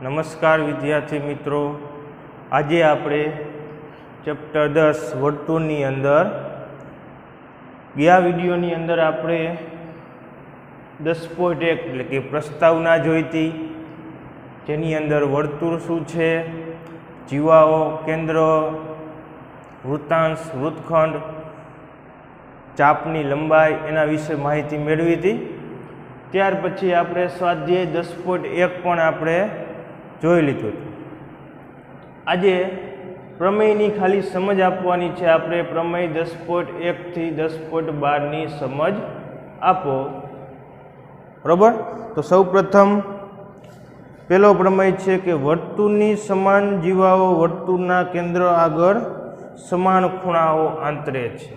नमस्कार विद्यार्थी मित्रों, आज आपणे चैप्टर 10 वर्तुळनी अंदर गया विडियोनी अंदर आपणे 10.1 એટલે કે પ્રસ્તાવના જોઈતી, જેની અંદર વર્તુળ શું છે, જીવાઓ, કેન્દ્ર, વૃત્તાંશ, વૃત્તખંડ, ચાપની લંબાઈ એના વિશે માહિતી મેળવી હતી। ત્યાર પછી આપણે સ્વાધ્યાય 10.1 પણ આપણે જોઈ લીધું। આજે પ્રમેયની ખાલી સમજ આપવાની છે। આપણે પ્રમેય 10.1 થી 10.12 ની સમજ આપો, બરાબર। તો સૌપ્રથમ પહેલો પ્રમેય છે કે વર્તુળની સમાન જીવાઓ વર્તુળના કેન્દ્ર આગળ સમાન ખૂણાઓ આંતરે છે,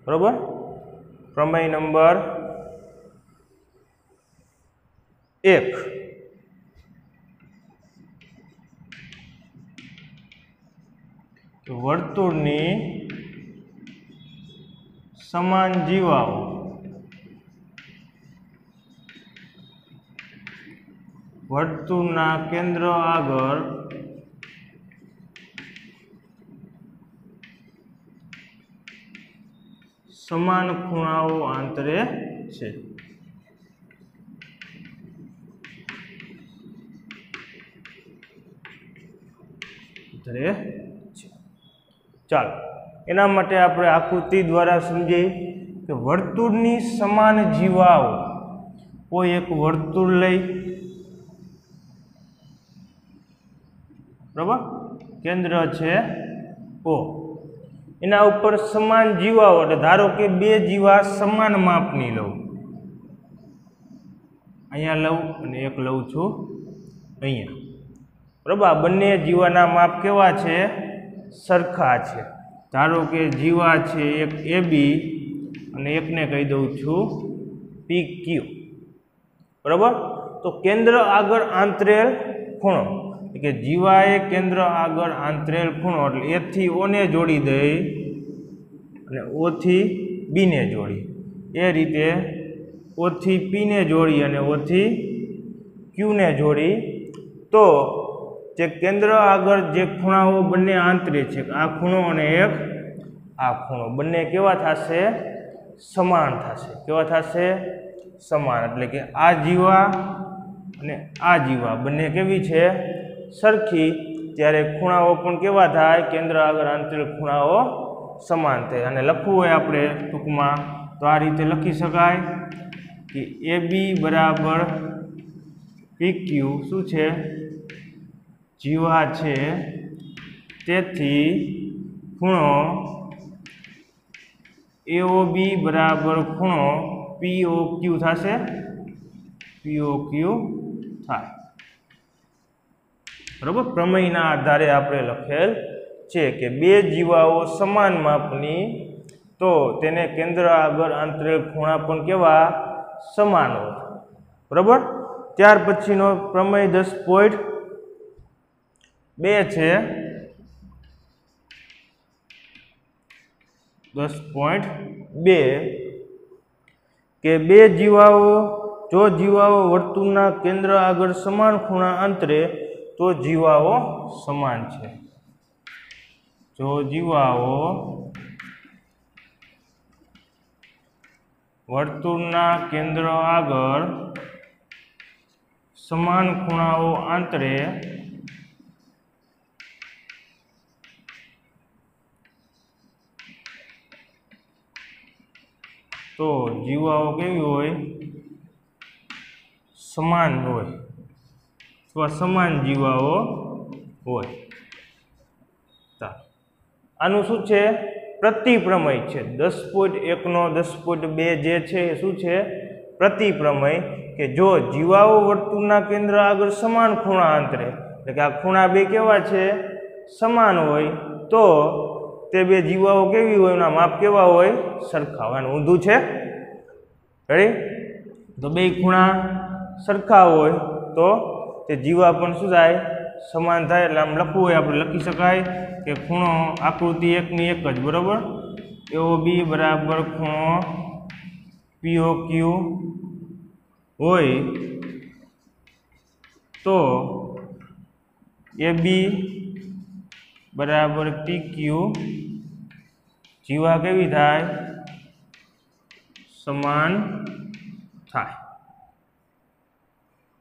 બરાબર। પ્રમેય નંબર 1, વર્તુળની સમાન જીવાઓ વર્તુળના કેન્દ્ર આગળ સમાન ખૂણાઓ આંતરે છે। ચાલો એના માટે આપણે આકૃતિ દ્વારા સમજીએ કે વર્તુળની સમાન જીવાઓ, કોઈ એક વર્તુળ લઈ, બરાબર, કેન્દ્ર છે O, એના ઉપર સમાન જીવાઓ, એટલે ધારો કે બે જીવા સમાન માપની લઉં, અહીંયા લઉં અને એક લઉં છું અહીંયા, બરાબર। આ બંને જીવાના માપ કેવા છે? સરખા છે। ધારો કે જીવા છે એક AB અને એકને કહી દઉં છું PQ, બરાબર। તો કેન્દ્ર આગળ આંતરેલ ખૂણો, કે જીવાએ કેન્દ્ર આગળ આંતરેલ ખૂણો, એટલે A થી O ને જોડી દઈ અને O થી B ને જોડી, એ રીતે O થી P ને જોડી અને O થી Q ને જોડી, તો જે કેન્દ્ર આગળ જે ખૂણાઓ બંને આંતરે છે, આ ખૂણો અને એક આ ખૂણો, બંને કેવા થશે? સમાન થશે। કેવા થશે? સમાન। એટલે કે આ જીવા અને આ જીવા બંને કેવી છે? સરખી। ત્યારે ખૂણાઓ પણ કેવા થાય? કેન્દ્ર આગળ આંતરેલ ખૂણાઓ સમાન થાય। અને લખવું હોય આપણે ટૂંકમાં તો આ રીતે લખી શકાય કે AB બરાબર PQ શું છે? જીવા છે, તેથી ખૂણો AOB બરાબર ખૂણો POQ થશે, POQ થાય, બરાબર। પ્રમેયના આધારે આપણે લખેલ છે કે બે જીવાઓ સમાન માપની, તો તેને કેન્દ્ર આગળ આંતરેલ ખૂણા પણ કેવા? સમાન હોય, બરાબર। ત્યાર પછીનો પ્રમેય 10.2 છે, 10.2 કે બે જીવાઓ, જો જીવાઓ વર્તુળના કેન્દ્ર આગળ સમાન ખૂણા આંતરે તો જીવાઓ સમાન છે। જો જીવાઓ વર્તુળના કેન્દ્ર આગળ સમાન ખૂણાઓ આંતરે તો જીવાઓ કેવી હોય? સમાન હોય, અથવા સમાન જીવાઓ હોય। આનું શું છે? પ્રતિપ્રમેય છે। 10.1 નો 10.2 જે છે એ શું છે? પ્રતિપ્રમેય, કે જો જીવાઓ વર્તુળના કેન્દ્ર આગળ સમાન ખૂણા આંતરે, એટલે કે આ ખૂણા બે કેવા છે? સમાન હોય, તો તે બે જીવાઓ કેવી હોય? એના માપ કેવા હોય? સરખા હોય। ઊંધું છે, રેડી? તો બે ખૂણા સરખા હોય તો તે જીવા પણ શું થાય? સમાન થાય। એટલે આમ લખવું હોય આપણે લખી શકાય કે ખૂણો આકૃતિ એકની એક જ, બરાબર। AOB બરાબર ખૂણો POQ હોય તો AB બરાબર PQ જીવા કેવી થાય? સમાન થાય।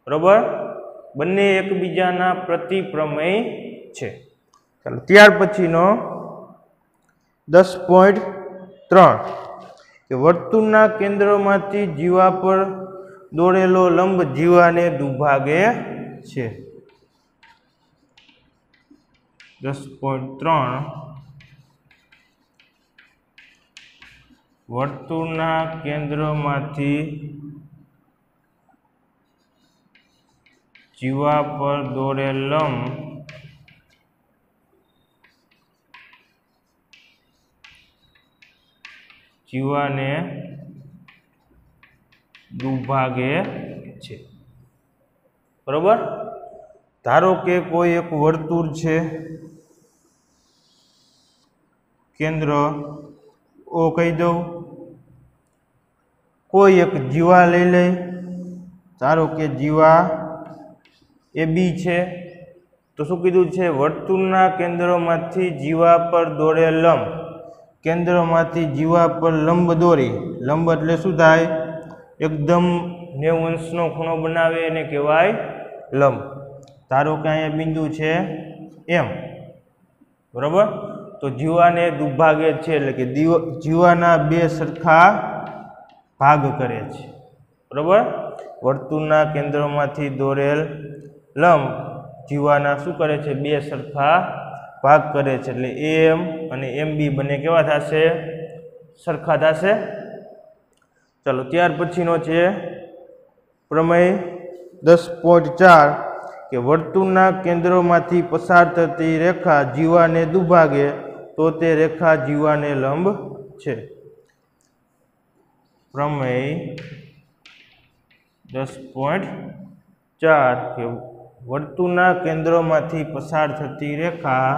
બરોબર, બંને એકબીજાના પ્રતિપ્રમેય છે। ચાલો ત્યાર પછીનો 10.3 કે વર્તુળના કેન્દ્રમાંથી જીવા પર દોરેલો લંબ જીવાને દુભાગે છે। 10.3 વર્તુળના કેન્દ્રમાંથી જીવા પર દોરેલ લંબ જીવાને દુભાગે છે। બરોબર, ધારો કે કોઈ એક વર્તુળ છે, કેન્દ્ર ઓ કહી દઉં, કોઈ એક જીવા લઈ લઈ, ધારો કે જીવા AB છે, તો શું કીધું છે? વર્તુળના કેન્દ્રમાંથી જીવા પર દોરેલ લંબ, કેન્દ્રમાંથી જીવા પર લંબ દોરી, લંબ એટલે શું થાય? એકદમ 90 અંશનો ખૂણો બનાવે એને કહેવાય લંબ। ધારો કે અહીંયા બિંદુ છે M, બરોબર, તો જીવાને દુભાગે છે, એટલે કે જીવાના બે સરખા ભાગ કરે છે। બરોબર, વર્તુળના કેન્દ્રમાંથી દોરેલ લંબ જીવાના શું કરે છે? બે સરખા ભાગ કરે છે, એટલે AM અને MB બંને કેવા થશે? સરખા થશે। ચાલો ત્યાર પછીનો છે પ્રમેય 10.4 કે વર્તુળના કેન્દ્રમાંથી પસાર થતી રેખા જીવાને દુભાગે તો તે રેખા જીવાને લંબ છે। પ્રમેય 10.4 કે વર્તુળના કેન્દ્રમાંથી પસાર થતી રેખા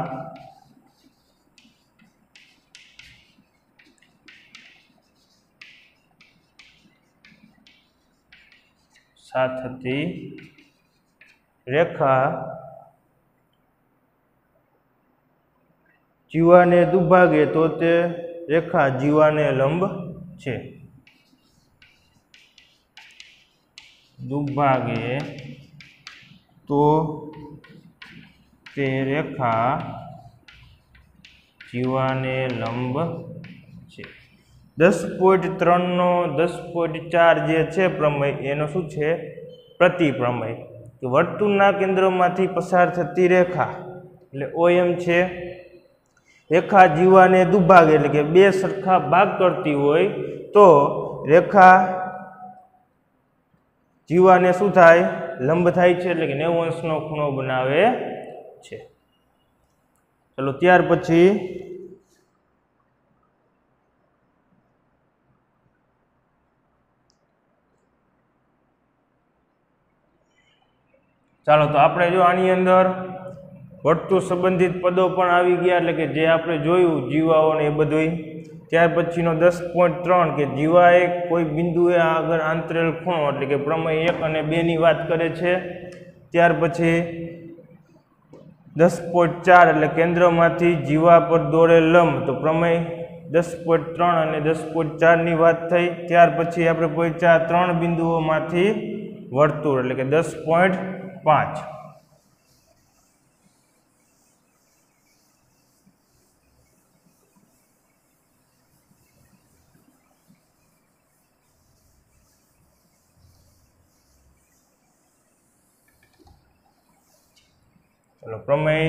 જીવાને દુભાગે તો તે રેખા જીવાને લંબ છે। દુભાગે તો તે રેખા જીવાને લંબ છે। 10.3 નો 10.4 જે છે પ્રમેય એનો શું છે? પ્રતિપ્રમેય। કે વર્તુળના કેન્દ્રમાંથી પસાર થતી રેખા એટલે OM છે, રેખા જીવાને દુભાગે એટલે કે બે સરખા ભાગ કરતી હોય તો રેખા જીવાને શું થાય? લંબ થાય છે, એટલે કે 90 અંશનો ખૂણો બનાવે છે। ચલો ત્યાર પછી ચાલો તો આપણે જો આની અંદર વર્તુળ સંબંધિત પદો પણ આવી ગયા, એટલે કે જે આપણે જોયું જીવાઓ ને એ બધું। ત્યાર પછીનો 10.3 કે જીવાએ કોઈ બિંદુએ આગળ આંતરેલ ખૂણો એટલે કે પ્રમેય 1 અને 2 ની વાત કરે છે। ત્યાર પછી 10.4 એટલે કેન્દ્રમાંથી જીવા પર દોરેલ લંબ, તો પ્રમેય 10.3 અને 10.4 ની વાત થઈ। ત્યાર પછી આપણે પહોંચ્યા 3 બિંદુઓમાંથી વર્તુળ એટલે કે 10.5। ચલો પ્રમેય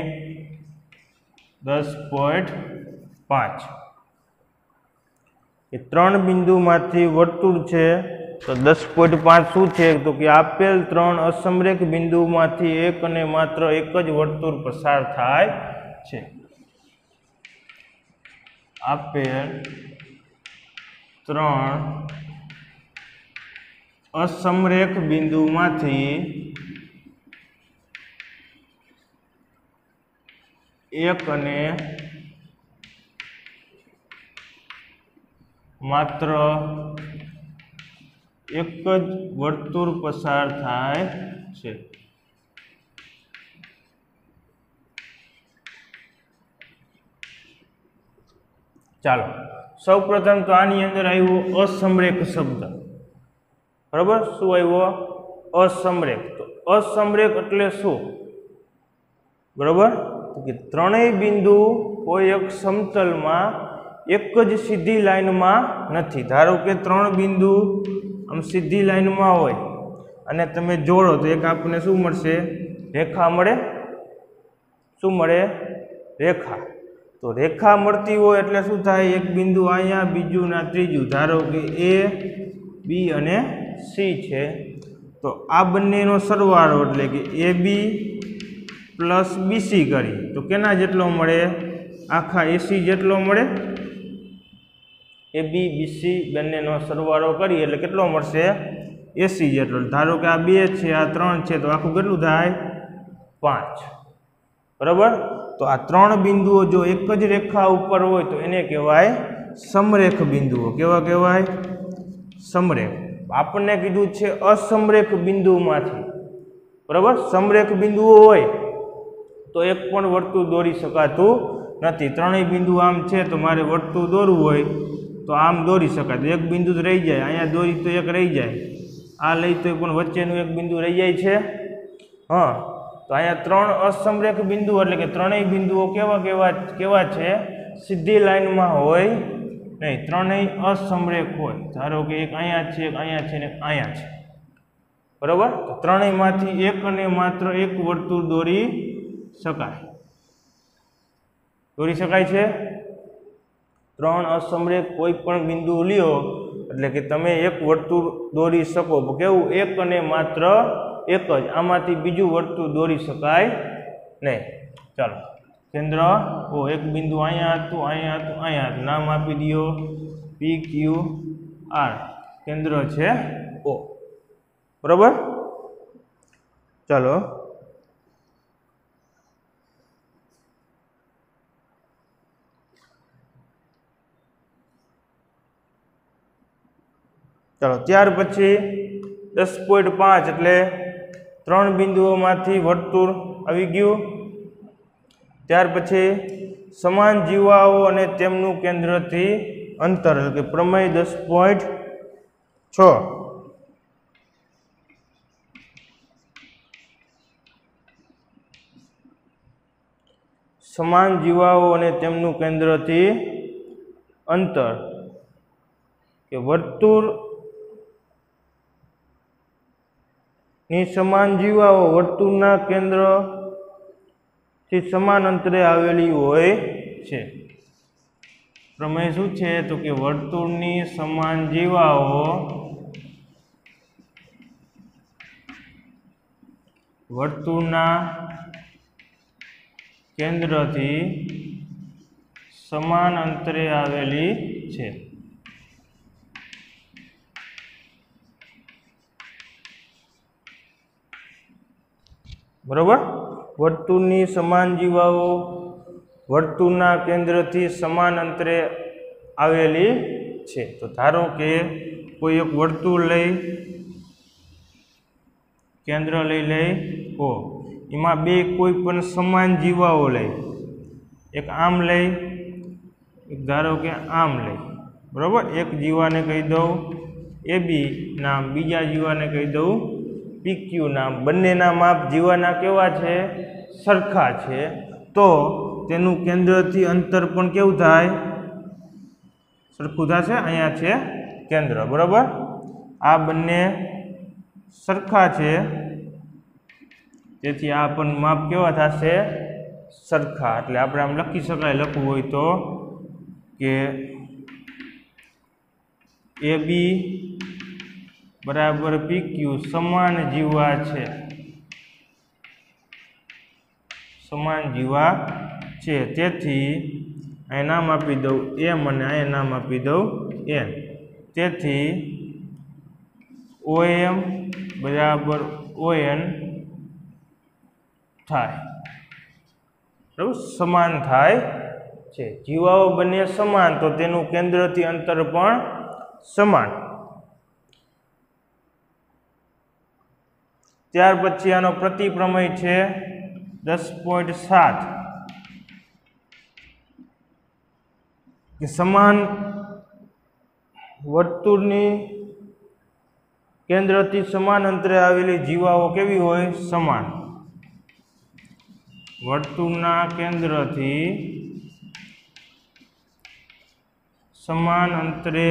10.5 એ 3 બિંદુમાંથી વર્તુળ છે, તો 10.5 શું છે? તો કે આપેલ 3 અસમરેખ બિંદુમાંથી એક અને માત્ર એક જ વર્તુળ પસાર થાય છે। આપેલ 3 અસમરેખ બિંદુમાંથી એક અને માત્ર એક જ વર્તુળ પસાર થાય છે। ચાલો સૌપ્રથમ તો આની અંદર આવ્યો અસમરેખ શબ્દ, બરાબર। શું આવ્યો? અસમરેખ। તો અસમરેખ એટલે શું? બરાબર, કે ત્રણેય બિંદુ કોઈ એક સમતલમાં એક જ સીધી લાઈનમાં નથી। ધારો કે ત્રણ બિંદુ આમ સીધી લાઈનમાં હોય અને તમે જોડો તો એક આપણને શું મળશે? રેખા મળે। શું મળે? રેખા। તો રેખા મળતી હોય એટલે શું થાય? એક બિંદુ અહીંયા, બીજું ના ત્રીજું, ધારો કે એ, બી અને સી છે, તો આ બંનેનો સરવાળો એટલે કે એ બી પ્લસ બીસી કરી તો કેના જેટલો મળે? આખા એસી જેટલો મળે। એ બી બીસી બંનેનો સરવાળો કરી એટલે કેટલો મળશે? એસી જેટલો। ધારો કે આ 2 છે, આ 3 છે, તો આખું કેટલું થાય? 5, બરાબર। તો આ ત્રણ બિંદુઓ જો એક જ રેખા ઉપર હોય તો એને કહેવાય સમરેખ બિંદુઓ। કેવા કહેવાય? સમરેખ। આપણને કીધું છે અસમરેખ બિંદુમાંથી, બરાબર। સમરેખ બિંદુઓ હોય તો એક પણ વર્તુળ દોરી શકાતું નથી। ત્રણેય બિંદુ આમ છે તો મારે વર્તુળ દોરવું હોય તો આમ દોરી શકાય, તો એક બિંદુ જ રહી જાય। અહીંયા દોરી તો એક રહી જાય, આ લઈ તો પણ વચ્ચેનું એક બિંદુ રહી જાય છે। હા, તો અહીંયા ત્રણ અસમરેખ બિંદુ એટલે કે ત્રણેય બિંદુઓ કેવા છે? સીધી લાઈનમાં હોય નહીં, ત્રણેય અસમરેખ હોય। ધારો કે એક અહીંયા છે, એક અહીંયા છે ને એક અહીંયા છે, બરાબર। તો ત્રણેયમાંથી એક અને માત્ર એક વર્તુળ દોરી શકાય છે। ત્રણ અસમરેખ કોઈ પણ બિંદુ લ્યો એટલે કે તમે એક વર્તુળ દોરી શકો, કેવું? એક અને માત્ર એક જ, આમાંથી બીજું વર્તુળ દોરી શકાય નહીં। ચાલો કેન્દ્ર ઓ, એક બિંદુ અહીંયા હતું, અહીંયા હતું, અહીંયા હતું, નામ આપી દો પી ક્યુ આર, કેન્દ્ર છે ઓ, બરાબર। ચાલો ત્યાર પછી 10.5 એટલે ત્રણ બિંદુઓમાંથી વર્તુળ આવી ગયું। ત્યાર પછી સમાન જીવાઓ અને તેમનું કેન્દ્રથી અંતર એટલે કે પ્રમેય 10.6 સમાન જીવાઓ અને તેમનું કેન્દ્રથી અંતર કે વર્તુળ ની સમાન જીવાઓ વર્તુળના કેન્દ્રથી સમાન અંતરે આવેલી હોય છે। પ્રમેય શું છે? તો કે વર્તુળની સમાન જીવાઓ વર્તુળના કેન્દ્રથી સમાન અંતરે આવેલી છે। બરોબર, વર્તુળની સમાન જીવાઓ વર્તુળના કેન્દ્રથી સમાન અંતરે આવેલી છે। તો ધારો કે કોઈ એક વર્તુળ લઈ કેન્દ્ર લઈ ઓ, એમાં બે કોઈ પણ સમાન જીવાઓ લઈ, એક આમ લઈ, એક ધારો કે આમ લઈ, બરોબર। એક જીવાને કહી દઉં એ બી નામ, બીજા જીવાને કહી દઉં PQ નામ। બંનેના માપ જીવાના કેવા છે? સરખા છે। તો તેનું કેન્દ્રથી અંતર પણ કેવું થાય? સરખું થશે। અહીંયા છે કેન્દ્ર, બરોબર। આ બંને સરખા છે તેથી આ પણ માપ કેવા થશે? સરખા। એટલે આપણે આમ લખી શકાય, લખવું હોય તો કે AB બરાબર PQ સમાન જીવા છે, સમાન જીવા છે। તેથી અહીં નામ આપી દઉં M અને અહીં નામ આપી દઉં N। તેથી OM બરાબર ON થાય, બરાબર, સમાન થાય છે। જીવાઓ બંને સમાન તો તેનું કેન્દ્રથી અંતર પણ સમાન। ત્યાર પછી આનો પ્રતિપ્રમેય છે 10.7 કે સમાન વર્તુળની કેન્દ્રથી સમાન અંતરે આવેલી જીવાઓ કેવી હોય? સમાન. વર્તુળના કેન્દ્રથી સમાન અંતરે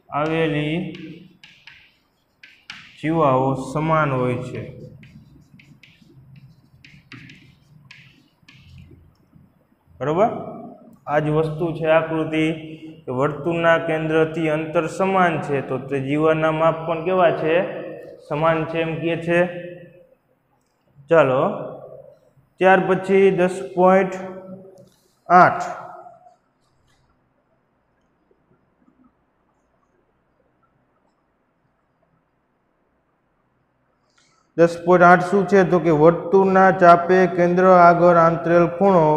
આવેલી જીવાઓ સમાન હોય છે. બરોબર? આ જ વસ્તુ છે આકૃતિ કે વર્તુળના કેન્દ્રથી અંતર સમાન છે તો તે જીવાના માપ પણ કેવા છે? સમાન છે એમ કહે છે. ચાલો ત્યાર પછી 10.8 10.8 શું છે? તો કે વર્તુળના ચાપે કેન્દ્ર આગળ આંતરેલ ખૂણો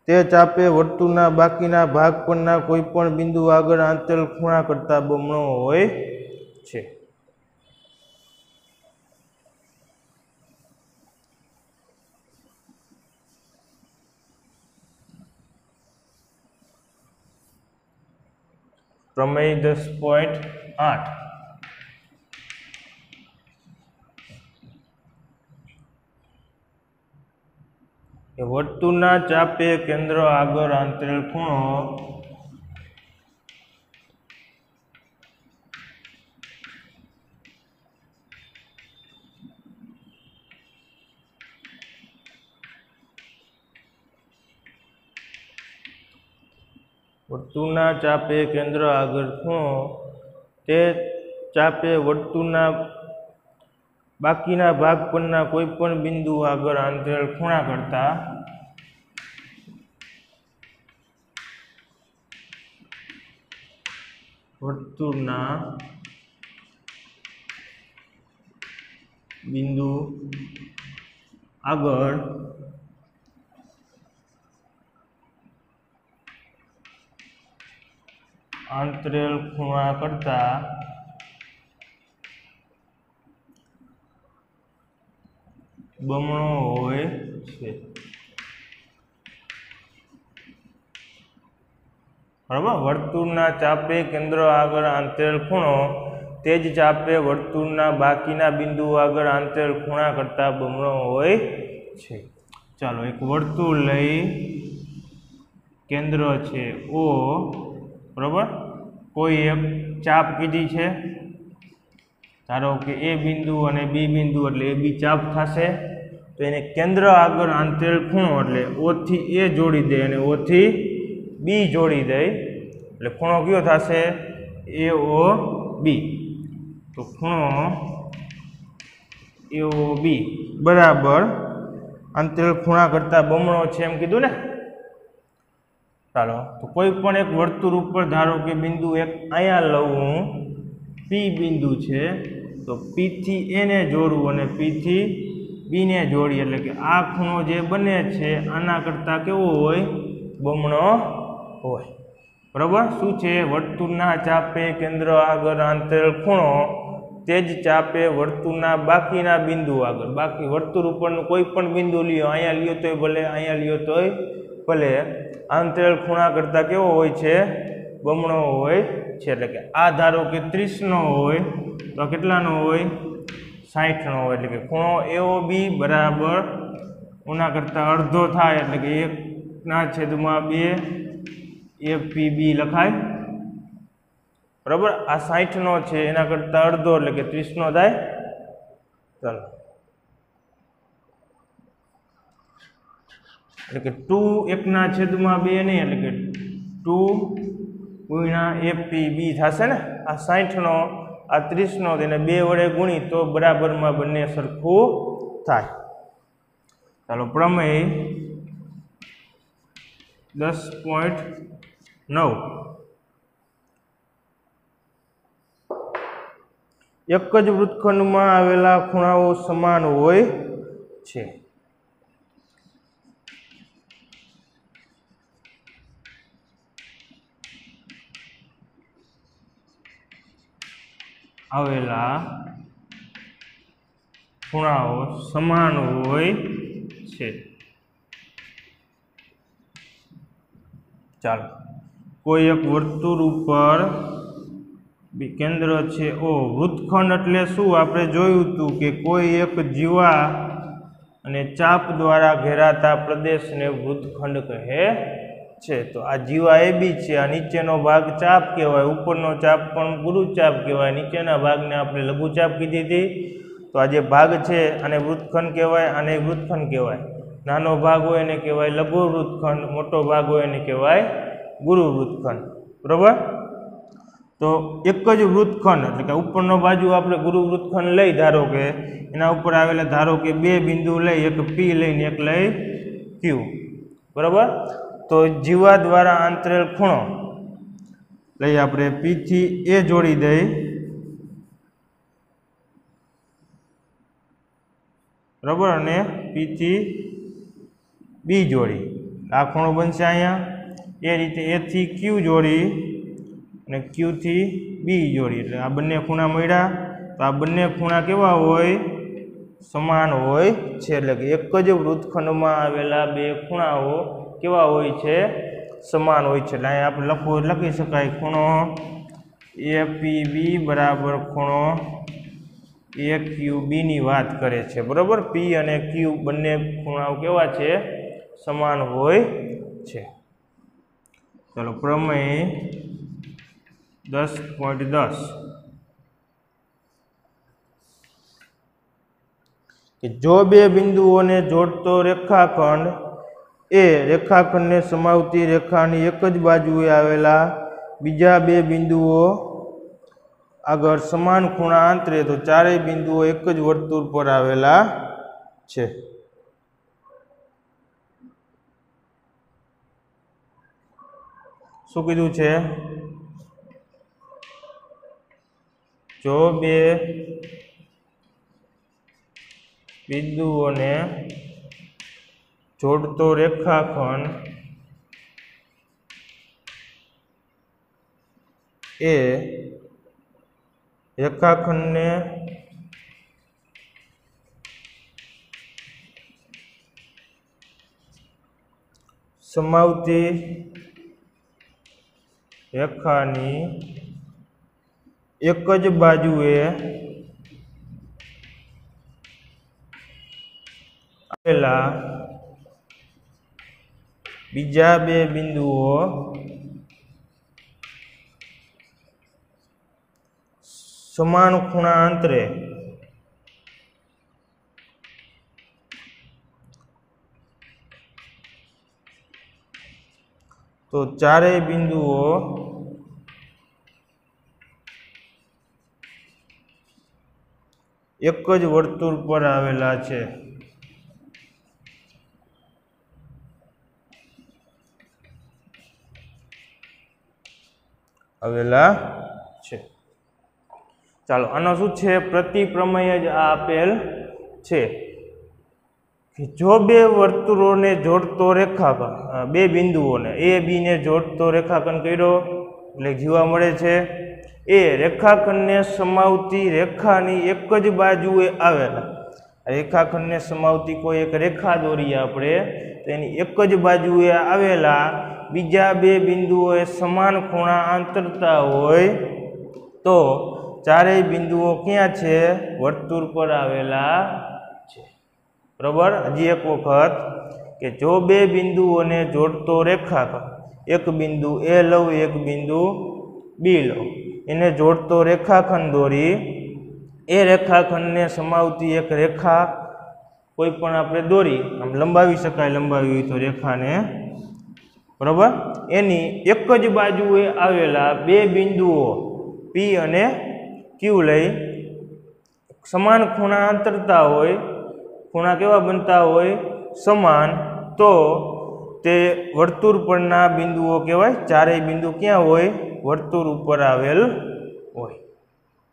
તે ચાપે વર્તુળના બાકીના ભાગ પરના કોઈ પણ બિંદુ આગળ આંતરેલ ખૂણા કરતા બમણો હોય છે. પ્રમેય 10.8 વર્તુળના ચાપે કેન્દ્ર આગળ આંતરેલ ખૂણો વર્તુળના ચાપે કેન્દ્ર આગળ ખૂણો તે ચાપે વર્તુળના બાકીના ભાગ પરના કોઈ પણ બિંદુ આગળ આંતરેલ ખૂણા કરતા વર્તુળના બિંદુ આગળ આંતરેલ ખૂણા કરતા બમણો હોય છે. બરાબર? વર્તુળના ચાપે કેન્દ્ર આગળ આંતરેલ ખૂણો તે જ ચાપે વર્તુળના બાકીના બિંદુ આગળ આંતરેલ ખૂણા કરતા બમણો હોય છે. ચાલો એક વર્તુળ લઈ કેન્દ્ર છે O, બરાબર? કોઈ એક ચાપ કીધી છે, ધારો કે A બિંદુ અને B બિંદુ એટલે AB ચાપ થશે તો એને કેન્દ્ર આગળ આંતરેલ ખૂણો એટલે O થી A જોડી દે અને O થી B જોડી દે એટલે ખૂણો કયો થશે? AOB. તો ખૂણો AOB બરાબર આંતરેલ ખૂણા કરતા બમણો છે એમ કીધું ને. ચાલો તો કોઈ પણ એક વર્તુળ ઉપર ધારો કે બિંદુ એક અહીંયા લઉં હું, P બિંદુ છે તો P થી A ને જોડવું અને P થી B ને જોડી એટલે કે આ ખૂણો જે બને છે આના કરતા કેવો હોય? બમણો હોય. બરાબર? શું છે? વર્તુળના ચાપે કેન્દ્ર આગળ આંતરેલ ખૂણો તે જ ચાપે વર્તુળના બાકીના બિંદુ આગળ, બાકી વર્તુળ ઉપરનું કોઈ પણ બિંદુ લ્યો, અહીંયા લ્યો તોય ભલે, અહીંયા લ્યો તોય ભલે, આંતરેલ ખૂણા કરતા કેવો હોય છે? બમણો હોય છે. એટલે કે આ ધારો કે 30 નો હોય તો કેટલાનો હોય? 60 નો હોય. એટલે કે ખૂણો AOB બરાબર ઉના કરતા અડધો થાય એટલે કે 1/2 FPB લખાય. બરાબર? આ 60 નો છે એના કરતા અડધો એટલે કે 30 નો થાય. ચાલો એટલે કે 2 1/2 નહીં એટલે કે 2 × FPB થશે ને. આ 60 નો આ 30 નો તેને 2 વડે ગુણી તો બરાબરમાં બંને સરખું થાય. ચાલો પ્રમેય 10.9 એક જ વૃત્તખંડમાં આવેલા ખૂણાઓ સમાન હોય છે. આવેલા ખૂણાઓ સમાન હોય છે। ચાલો, કોઈ એક વર્તુળ ઉપર કેન્દ્ર છે ઓ। વૃત્તખંડ એટલે શું? આપણે જોયું હતું કે કોઈ એક જીવા અને ચાપ દ્વારા ઘેરાતા પ્રદેશને વૃત્તખંડ કહે છે। તો આ જીવા AB છે, આ નીચેનો ભાગ ચાપ કહેવાય, ઉપરનો ચાપ પણ ગુરુચાપ કહેવાય, નીચેના ભાગને આપણે લઘુચાપ કીધી હતી। તો આ જે ભાગ છે આને વૃત્તખંડ કહેવાય, આને વૃત્તખંડ કહેવાય। નાનો ભાગ હોય એને કહેવાય લઘુ વૃત્તખંડ, મોટો ભાગ હોય એને કહેવાય ગુરુ વૃત્તખંડ, બરોબર। તો એક જ વૃત્તખંડ એટલે કે ઉપરનો બાજુ આપણે ગુરુ વૃત્તખંડ લઈ, ધારો કે એના ઉપર આવેલા ધારો કે બે બિંદુ લઈ, એક P લઈને એક લઈ Q, બરોબર। તો જીવા દ્વારા આંતરેલ ખૂણો લઈ આપણે P થી A જોડી દઈ, બરોબર, અને P થી B જોડી, આ ખૂણો બનશે અહીંયા। એ રીતે A થી Q જોડી અને Q થી B જોડી, એટલે આ બંને ખૂણા મળ્યા। તો આ બંને ખૂણા કેવા હોય? સમાન હોય છે। એટલે કે એક જ વૃત્તખંડમાં આવેલા બે ખૂણાઓ કેવા હોય છે? સમાન હોય છે। એટલે અહીંયા આપણે લખી શકાય ખૂણો APB બરાબર ખૂણો AQB ની વાત કરે છે, બરોબર। P અને Q બંને ખૂણાઓ કેવા છે? સમાન હોય છે। ચાલો, પ્રમેય 10.10 કે જો બે બિંદુઓને જોડતો રેખાખંડ એ રેખાખંડને સમાવતી રેખાની એક જ બાજુએ આવેલા બીજા બે બિંદુઓ આગળ સમાન ખૂણા આંતરે, તો ચારેય બિંદુઓ એક જ વર્તુળ પર આવેલા છે। શું કીધું છે? જો બે બિંદુઓને જોડતો રેખાખંડ એ રેખાખંડને સમાવતી રેખાની એક જ બાજુએ આવેલા બીજા બે બિંદુઓ સમાન ખૂણા આંતરે તો ચારેય બિંદુઓ એક જ વર્તુળ પર આવેલા છે। ચાલો, આનો શું છે? પ્રતિપ્રમેય જ આ આપેલ છે કે જો બે વર્તુળોને જોડતો રેખાખંડ, બે બિંદુઓને A B ને જોડતો રેખાખંડ કર્યો એટલે જીવા મળે છે। એ રેખાખંડને સમાવતી રેખાની એક જ બાજુએ આવેલા, રેખાખંડને સમાવતી કોઈ એક રેખા દોરીએ આપણે, તો એની એક જ બાજુએ આવેલા બીજા બે બિંદુઓએ સમાન ખૂણા આંતરતા હોય તો ચારેય બિંદુઓ ક્યાં છે? વર્તુળ પર આવેલા છે, બરોબર। હજી એક વખત કે જો બે બિંદુઓને જોડતો રેખાખંડ, એક બિંદુ A લઉં, એક બિંદુ B લઉં, એને જોડતો રેખાખંડ દોરી, એ રેખાખંડને સમાવતી એક રેખા કોઈ પણ આપણે દોરી, આમ લંબાવી શકાય, લંબાવી હોય તો રેખાને, બરોબર। એની એક જ બાજુએ આવેલા બે બિંદુઓ P અને Q લઈ સમાન ખૂણા આંતરતા હોય, ખૂણા કેવા બનતા હોય? સમાન, તો તે વર્તુળ પરના બિંદુઓ કહેવાય। ચારેય બિંદુ ક્યાં હોય? વર્તુળ ઉપર આવેલ હોય,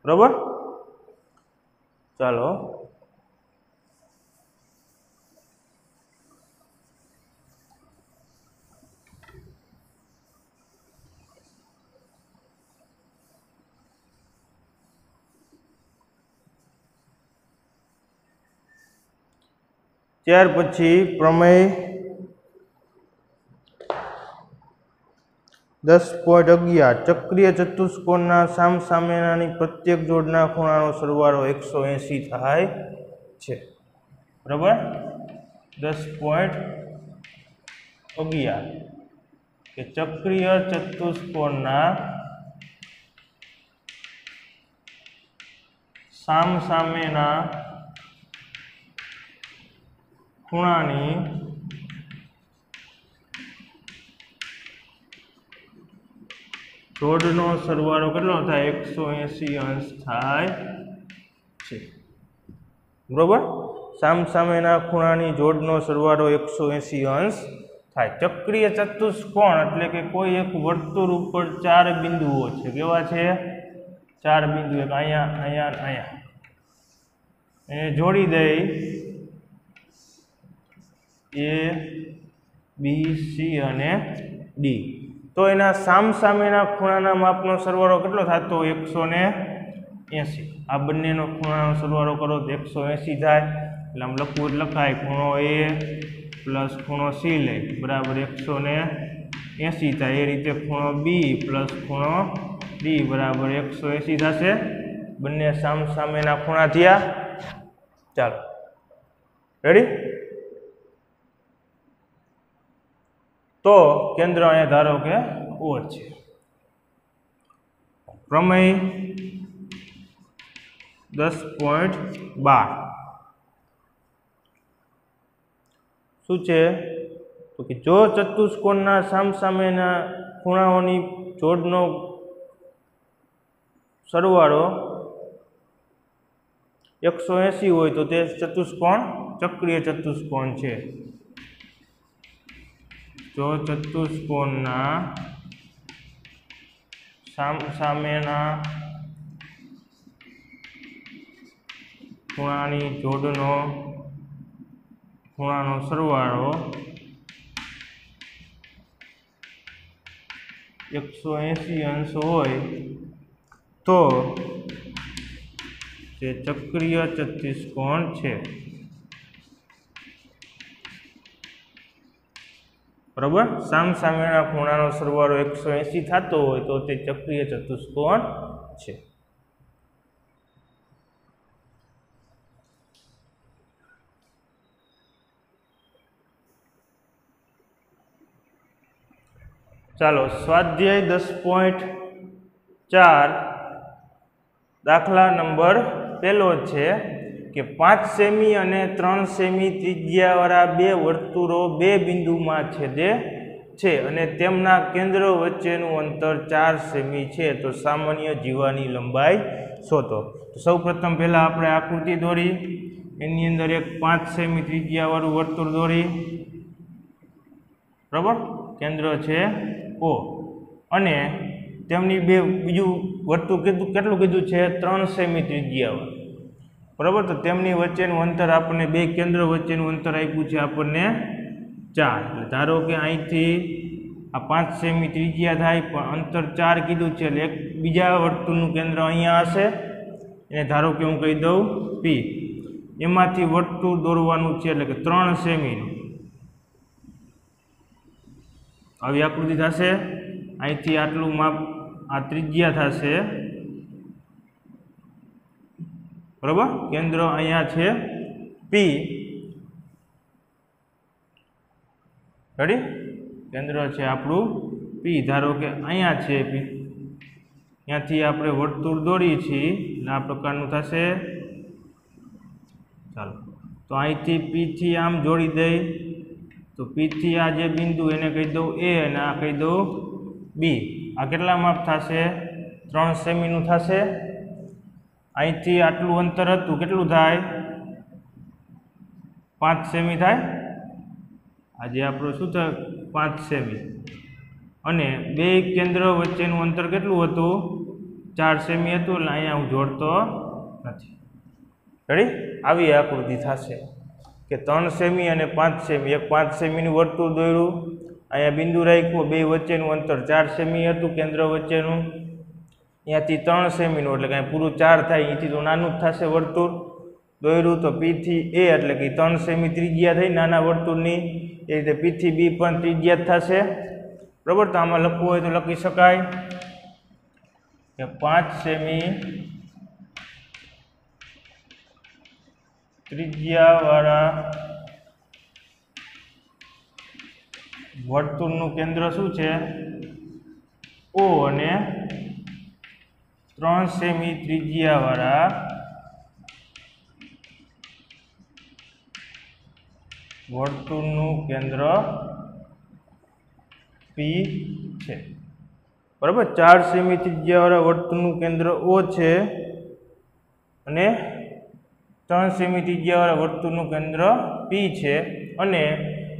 બરોબર। ચાલો, ત્યાર પછી પ્રમેય 10.11 ચક્રીય ચતુષ્કોણના સામસામેનાની પ્રત્યેક જોડના ખૂણાનો સરવાળો 180 થાય છે. બરાબર. 10.11 કે ચક્રીય ચતુષ્કોણના સામસામેના ખૂણાની જોડનો સરવાળો કેટલો થાય? 180 અંશ થાય છે. બરોબર. સામસામેના ખૂણાની જોડનો સરવાળો 180 અંશ થાય. ચક્રીય ચતુષ્કોણ એટલે કે કોઈ એક વર્તુળ ઉપર 4 બિંદુઓ છે. કેવા છે? 4 બિંદુ. એક અહીંયા, અહીંયા, અહીંયા. એને જોડી દઈ A, B, C અને D. તો એના સામસામેના ખૂણાના માપનો સરવાળો કેટલો થતો? 180. આ બંનેનો ખૂણાનો સરવાળો કરો તો 180 થાય. એટલે આમ લખવું એટલે લખાય ખૂણો A પ્લસ ખૂણો C લઈ બરાબર 180 થાય. એ રીતે ખૂણો B પ્લસ ખૂણો D બરાબર 180 થશે. બંને સામસામેના ખૂણા થયા. ચાલો, રેડી? તો કેન્દ્ર અહીંયા ધારો કે O છે. પ્રમેય 10.12 શું છે? તો કે જો ચતુષ્કોણના સામસામેના ખૂણાઓની જોડનો સરવાળો 180 હોય તો તે ચતુષ્કોણ ચક્રીય ચતુષ્કોણ છે. જો ચતુષ્કોણના સામસામેના ખૂણાની જોડનો ખૂણાનો સરવાળો 180 અંશ હોય તો તે ચક્રીય ચતુષ્કોણ છે. બરાબર. સામસામેના ખૂણાનો સરવાળો 180 થતો હોય તો તે ચક્રીય ચતુષ્કોણ છે. ચાલો, સ્વાધ્યાય 10.4 દાખલા નંબર 1 છે કે 5 સેમી અને 3 સેમી ત્રિજ્યાવાળા બે વર્તુળો બે બિંદુમાં છેદે છે અને તેમના કેન્દ્ર વચ્ચેનું અંતર 4 સેમી છે. તો સામાન્ય જીવાની લંબાઈ શોધો. તો સૌપ્રથમ પહેલા આપણે આકૃતિ દોરી. એની અંદર એક 5 સેમી ત્રિજ્યાવાળું વર્તુળ દોરી. બરાબર. કેન્દ્ર છે O અને તેમની બીજું વર્તુળ કેટલું કીધું છે? 3 સેમી ત્રિજ્યાવાળું. બરાબર. તો તેમની વચ્ચેનું અંતર આપણને બે કેન્દ્ર વચ્ચેનું અંતર આપ્યું છે આપણને 4. એટલે ધારો કે અહીંથી આ 5 સેમી ત્રિજ્યા થાય પણ અંતર 4 કીધું છે એટલે એક બીજા વર્તુળનું કેન્દ્ર અહીંયા હશે. એને ધારો કે હું કહી દઉં P. એમાંથી વર્તુળ દોરવાનું છે એટલે કે 3 સેમીનું આવી આકૃતિ થશે. અહીંથી આટલું માપ આ ત્રિજ્યા થશે. બરાબર. કેન્દ્ર અહીંયા છે P. રેડી? કેન્દ્ર છે આપણું P. ધારો કે અહીંયા છે P. ત્યાંથી આપણે વર્તુળ દોરી છીએ એટલે આ પ્રકારનું થશે. ચાલો, તો અહીંથી P થી આમ જોડી દઈ તો P થી આ જે બિંદુ એને કહી દઉં A અને આ કહી દઉં B. આ કેટલા માપ થશે? 3 સેમીનું થશે. અહીંથી આટલું અંતર હતું કેટલું થાય? 5 સેમી થાય. આજે આપણું શું થાય? 5 સેમી. અને બે કેન્દ્ર વચ્ચેનું અંતર કેટલું હતું? 4 સેમી હતું. એટલે અહીંયા હું જોડતો નથી. રેડી? આવી આકૃતિ થશે કે 3 સેમી અને 5 સેમી. એક 5 સેમીનું વર્તુળ દોર્યું, અહીંયા બિંદુ રાખ્યું, બે વચ્ચેનું અંતર 4 સેમી હતું કેન્દ્ર વચ્ચેનું. અહીંયાથી 3 સેમીનું એટલે કાંઈ પૂરું 4 થાય. અહીંથી તો નાનું જ થશે વર્તુળ. દોર્યું તો P થી A એટલે કે 3 સેમી ત્રિજ્યા થઈ નાના વર્તુળની, એ રીતે P થી B પણ ત્રિજ્યા થશે બરાબર। તો આમાં લખવું હોય તો લખી શકાય કે 5 સેમી ત્રિજ્યાવાળા વર્તુળનું કેન્દ્ર શું છે O અને 3 સેમી ત્રિજ્યાવાળા વર્તુળનું કેન્દ્ર P છે બરાબર। 4 સેમી ત્રિજ્યાવાળા વર્તુળનું કેન્દ્ર O છે અને 3 સેમી ત્રિજ્યાવાળા વર્તુળનું કેન્દ્ર P છે અને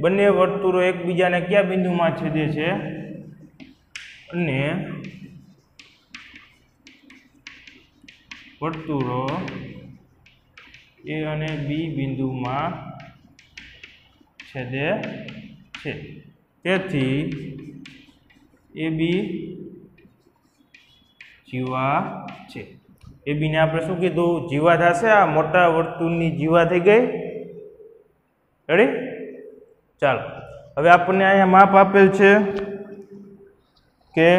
બંને વર્તુળો એકબીજાને કયા બિંદુમાં છેદે છે અને વર્તુળો A અને B બિંદુમાં છેદે છે। તેથી AB જીવા છે। AB ને આપણે શું કીધું જીવા થશે, આ મોટા વર્તુળની જીવા થઈ ગઈ। રેડી? ચાલો હવે આપણને અહીંયા માપ આપેલ છે કે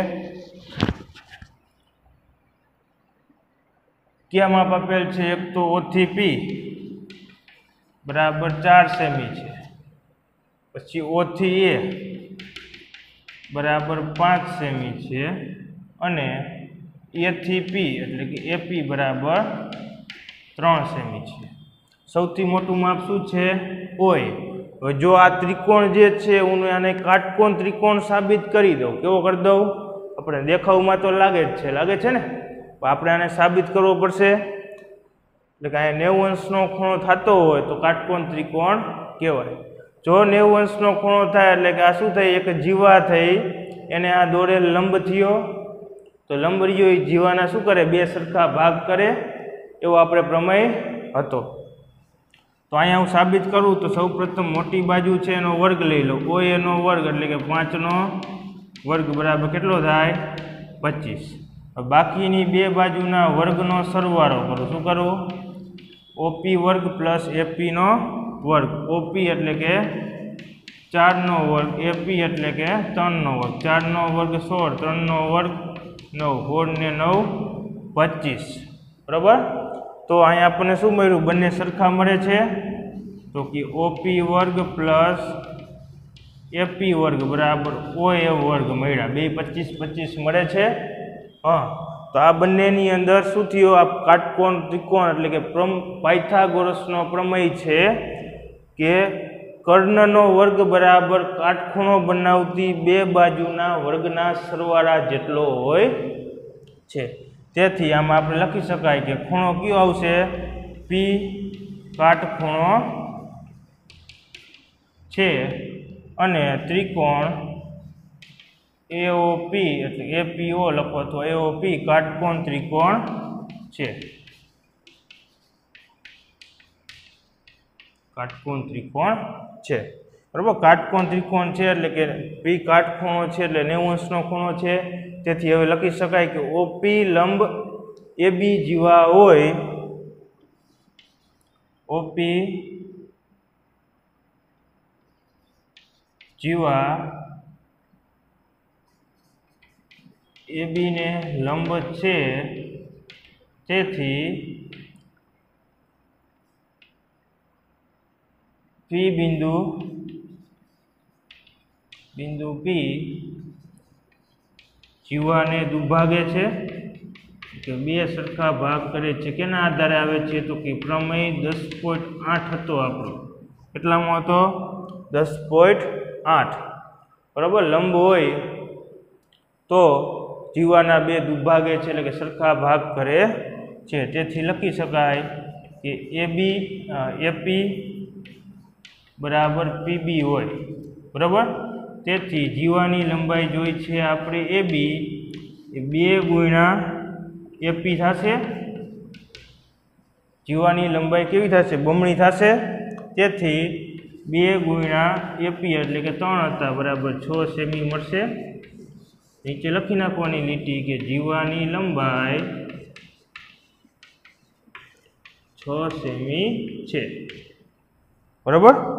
क्या माप आपेल है, एक तो O थी P बराबर 4 सेमी है, पछी O थी A बराबर 5 सेमी है अने A थी P एटले कि AP बराबर 3 सेमी है। सौथी मोटुं माप शुं छे OA। हवे जो आ त्रिकोण जे छे हूँ आने काटकोण त्रिकोण साबित करी दऊं। केवो कर दऊं? आपणे देखावमां तो लागे ज छे ने, આપણે આને સાબિત કરવો પડશે એટલે કે આ 90 અંશનો ખૂણો થતો હોય તો કાટકોણ ત્રિકોણ કહેવાય। જો 90 અંશનો ખૂણો થાય એટલે કે આ શું થઈ, એક જીવા થઈ, એને આ દોરેલ લંબ થયો તો લંબ રહ્યો એ જીવાના શું કરે, બે સરખા ભાગ કરે, એવો આપણે પ્રમેય હતો। તો અહીંયા હું સાબિત કરું તો સૌપ્રથમ મોટી બાજુ છે એનો વર્ગ લઈ લો, OA નો વર્ગ એટલે કે 5 નો વર્ગ બરાબર કેટલો થાય 25। बाकी बे बाजूना वर्गनो सरवाळो करो, शू करो OP वर्ग प्लस AP नो वर्ग। OP एटले के 4 नो वर्ग, AP एटले के 3 नो वर्ग। 4 नो वर्ग 16, 3 नो वर्ग 9, 16 ने 9 25 बराबर। तो अहीं आपने शू मळ्युं, बंने सरखा मळे छे तो कि OP वर्ग प्लस AP वर्ग बराबर OA वर्ग मळ्या, बे 25 25 मळे छे। हाँ तो आ बंनेनी अंदर शुं थयुं, आ काटकोण त्रिकोण एटले के पायथागोरसनो प्रमेय छे के कर्णनो वर्ग बराबर काटखूणो बनावती बे बाजुना वर्गना सरवाळा जेटलो होय छे। तेथी आमां आपणे लखी शकाय के खूणो कयो आवशे, P काटखूणो छे अने त्रिकोण AOP એટલે APO લખો તો AOP કાટકોણ ત્રિકોણ છે, કાટકોણ ત્રિકોણ છે બરાબર। કાટકોણ ત્રિકોણ છે એટલે કે P કાટખૂણો છે એટલે 90 અંશનો ખૂણો છે। તેથી હવે લખી શકાય કે OP લંબ AB જીવા હોય, OP जीवा AB ने लंब छे, तेथी P बिंदु P जीवा ने दुभागे छे के बे सरखा भाग करे छे। केना आधारे आवे छे तो कि प्रमेय 10.8 हतो आपणो, કેટલામો હતો 10.8 बराबर। लंब होय तो जीवाना बे दुभागे छे એટલે કે સરખા ભાગ કરે છે। તેથી લખી શકાય કે AP बराबर PB होय बराबर। તેથી જીવાની લંબાઈ જોઈ છે આપણે AB એ 2 ગુણ્યા AP થશે। જીવાની લંબાઈ કેવી થશે, બમણી થશે। તેથી 2 ગુણ્યા AP એટલે કે 3 હતા બરાબર 6 સેમી મળશે। नीचे लखी नाखवानी लीटी के जीवानी लंबाई 6 સેમી છે, બરાબર।